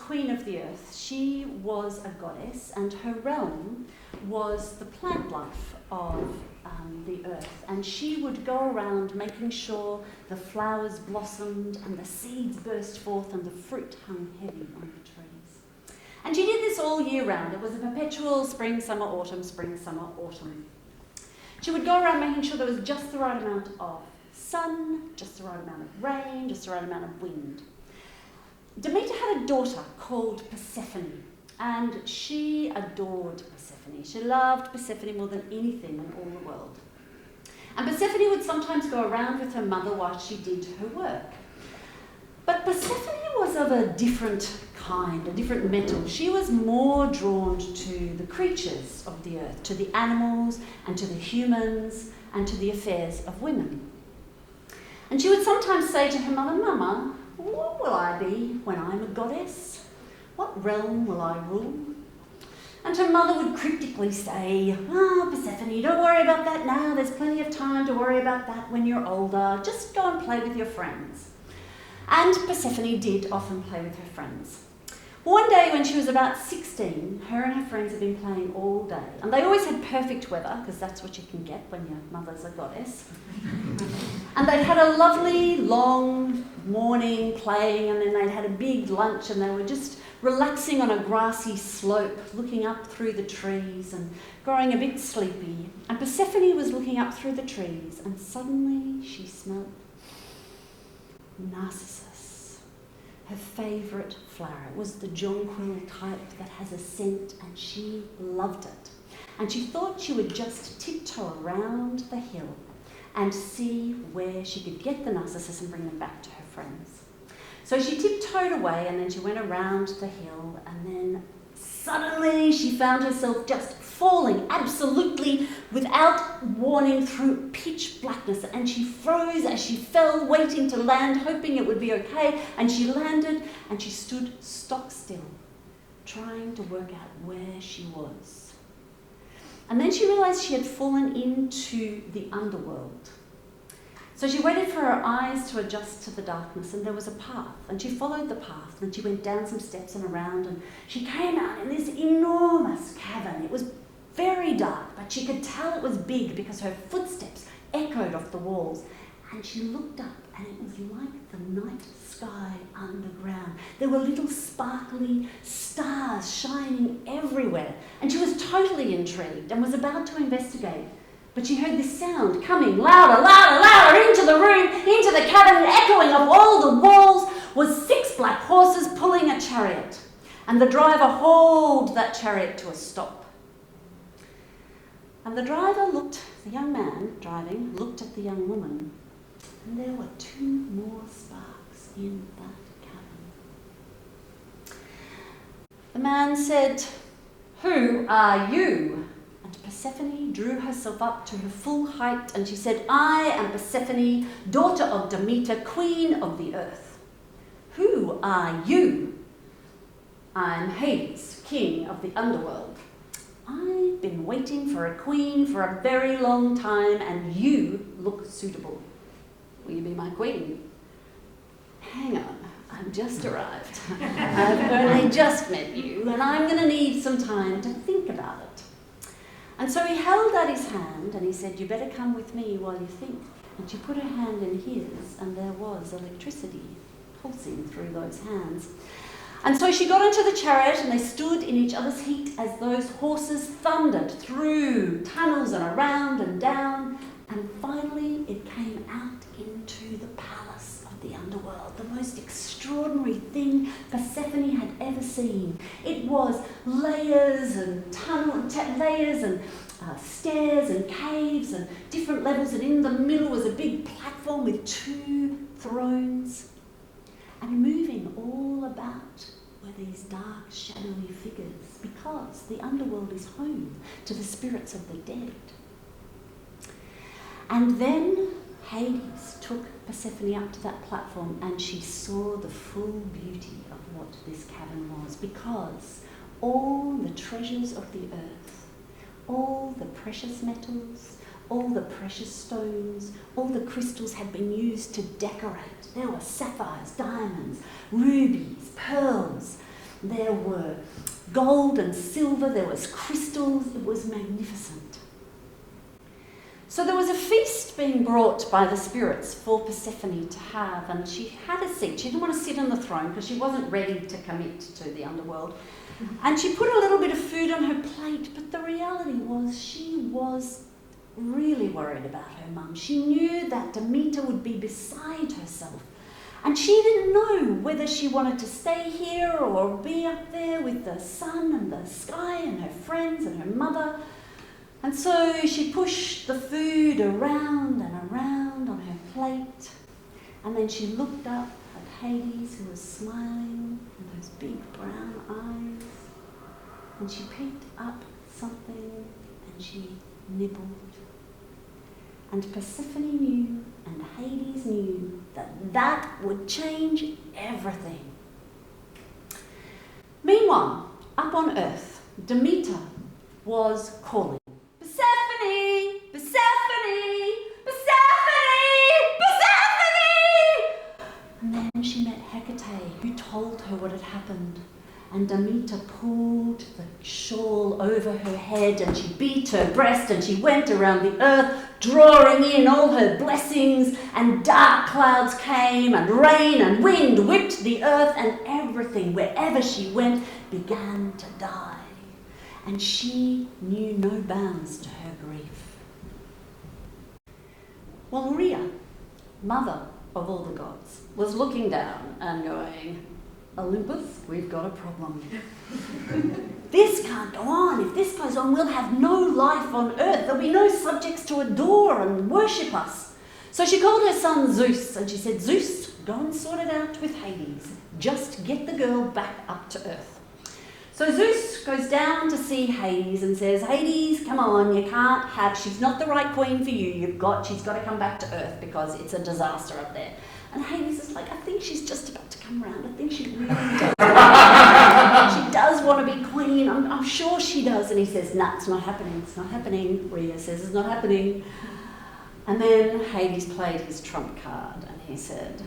queen of the earth. She was a goddess, and her realm was the plant life of the earth. And she would go around making sure the flowers blossomed and the seeds burst forth and the fruit hung heavy on the trees. And she did this all year round. It was a perpetual spring, summer, autumn, spring, summer, autumn. She would go around making sure there was just the right amount of sun, just the right amount of rain, just the right amount of wind. Demeter had a daughter called Persephone, and she adored Persephone. She loved Persephone more than anything in all the world. And Persephone would sometimes go around with her mother while she did her work. But Persephone was of a different kind, a different metal. She was more drawn to the creatures of the earth, to the animals and to the humans and to the affairs of women. And she would sometimes say to her mother, "Mama, what will I be when I'm a goddess? What realm will I rule?" And her mother would cryptically say, "Persephone, don't worry about that now. There's plenty of time to worry about that when you're older. Just go and play with your friends." And Persephone did often play with her friends. One day when she was about 16, her and her friends had been playing all day. And they always had perfect weather, because that's what you can get when your mother's a goddess. And they'd had a lovely, long morning playing, and then they'd had a big lunch, and they were just relaxing on a grassy slope, looking up through the trees and growing a bit sleepy. And Persephone was looking up through the trees, and suddenly she smelled narcissus, her favourite flower. It was the jonquil type that has a scent, and she loved it. And she thought she would just tiptoe around the hill and see where she could get the narcissus and bring them back to her friends. So she tiptoed away, and then she went around the hill, and then suddenly she found herself just falling absolutely without warning through pitch blackness, and she froze as she fell, waiting to land, hoping it would be okay, and she landed, and she stood stock still, trying to work out where she was. And then she realised she had fallen into the underworld. So she waited for her eyes to adjust to the darkness, and there was a path, and she followed the path, and she went down some steps and around, and she came out in this enormous cavern. It was very dark, but she could tell it was big because her footsteps echoed off the walls. And she looked up, and it was like the night sky underground. There were little sparkly stars shining everywhere, and she was totally intrigued and was about to investigate. But she heard this sound coming louder, louder, louder into the room, into the cavern, and echoing off all the walls was 6 black horses pulling a chariot. And the driver hauled that chariot to a stop. And the young man driving, looked at the young woman, and there were 2 more sparks in that cavern. The man said, "Who are you?" Persephone drew herself up to her full height, and she said, "I am Persephone, daughter of Demeter, queen of the earth." "Who are you?" "I'm Hades, king of the underworld. I've been waiting for a queen for a very long time, and you look suitable. Will you be my queen?" "Hang on, I've just arrived. I've only just met you, and I'm going to need some time to think about it." And so he held out his hand, and he said, "You better come with me while you think." And she put her hand in his, and there was electricity pulsing through those hands. And so she got into the chariot, and they stood in each other's heat as those horses thundered through tunnels and around and down. And finally it came out into the palace of the underworld, the most extraordinary thing Persephone had ever seen. It was layers and stairs and caves and different levels, and in the middle was a big platform with 2 thrones. And moving all about were these dark, shadowy figures, because the underworld is home to the spirits of the dead. And then Hades took Persephone up to that platform, and she saw the full beauty of what this cavern was, because all the treasures of the earth, all the precious metals, all the precious stones, all the crystals had been used to decorate. There were sapphires, diamonds, rubies, pearls, There were gold and silver, there was crystals, it was magnificent. So there was a feast being brought by the spirits for Persephone to have, and she had a seat. She didn't want to sit on the throne because she wasn't ready to commit to the underworld. And she put a little bit of food on her plate, but the reality was she was really worried about her mum. She knew that Demeter would be beside herself. And she didn't know whether she wanted to stay here or be up there with the sun and the sky and her friends and her mother. And so she pushed the food around and around on her plate. And then she looked up at Hades, who was smiling with those big brown eyes. And she picked up something and she nibbled. And Persephone knew, and Hades knew, that that would change everything. Meanwhile, up on Earth, Demeter was calling, Persephone! Persephone! Persephone! Persephone! And then she met Hecate, who told her what had happened. And Demeter pulled the shawl over her head and she beat her breast and she went around the earth, drawing in all her blessings, and dark clouds came and rain and wind whipped the earth, and everything, wherever she went, began to die. And she knew no bounds to her grief. Well, Rhea, mother of all the gods, was looking down and going, Olympus, we've got a problem. This can't go on. If this goes on, we'll have no life on earth. There'll be no subjects to adore and worship us. So she called her son Zeus and she said, Zeus, go and sort it out with Hades. Just get the girl back up to earth. So Zeus goes down to see Hades and says, Hades, come on, you can't have, she's not the right queen for you. She's got to come back to earth because it's a disaster up there. And Hades is like, I think she's just about to come around. I think she really does. She does want to be queen. I'm sure she does. And he says, nah, it's not happening. It's not happening. Rhea says, it's not happening. And then Hades played his trump card and he said,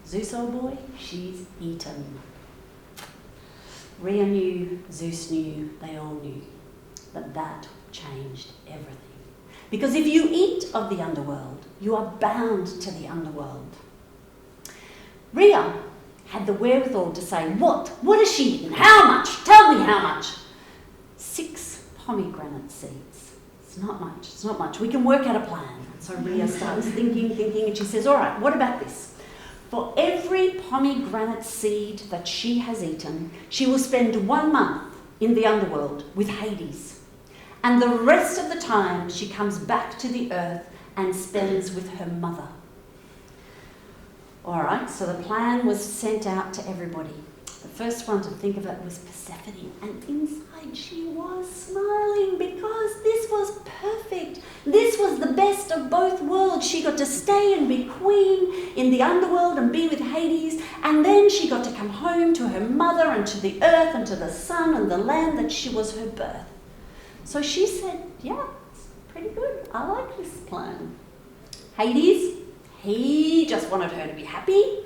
Zeus, old boy, she's eaten. Rhea knew, Zeus knew, they all knew. But that changed everything. Because if you eat of the underworld, you are bound to the underworld. Rhea had the wherewithal to say, what? What has she eaten? How much? Tell me how much. 6 pomegranate seeds. It's not much, it's not much. We can work out a plan. And so Rhea starts thinking, and she says, all right, what about this? For every pomegranate seed that she has eaten, she will spend 1 month in the underworld with Hades. And the rest of the time, she comes back to the earth and spends with her mother. All right, so the plan was sent out to everybody. The first one to think of it was Persephone, and inside she was smiling because this was perfect. This was the best of both worlds. She got to stay and be queen in the underworld and be with Hades, and then she got to come home to her mother and to the earth and to the sun and the land that she was her birth. So she said, yeah, it's pretty good. I like this plan. Hades, he just wanted her to be happy.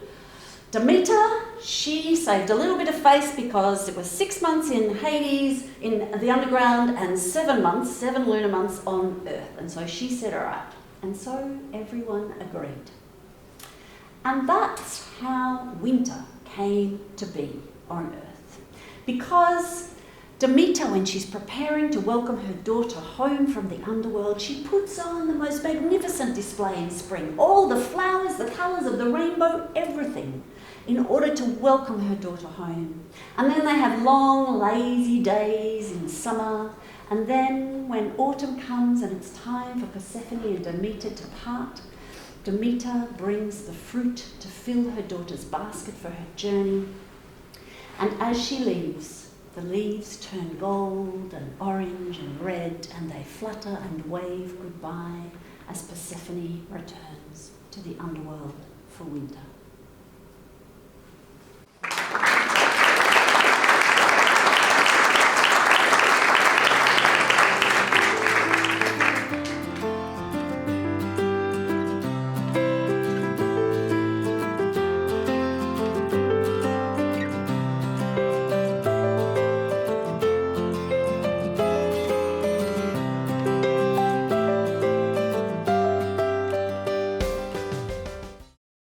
Demeter, she saved a little bit of face because it was 6 months in Hades, in the underground, and 7 months, 7 lunar months on Earth. And so she said, all right. And so everyone agreed. And that's how winter came to be on Earth. Because Demeter, when she's preparing to welcome her daughter home from the underworld, she puts on the most magnificent display in spring. All the flowers, the colours of the rainbow, everything, in order to welcome her daughter home. And then they have long, lazy days in summer. And then when autumn comes and it's time for Persephone and Demeter to part, Demeter brings the fruit to fill her daughter's basket for her journey. And as she leaves, the leaves turn gold and orange and red, and they flutter and wave goodbye as Persephone returns to the underworld for winter.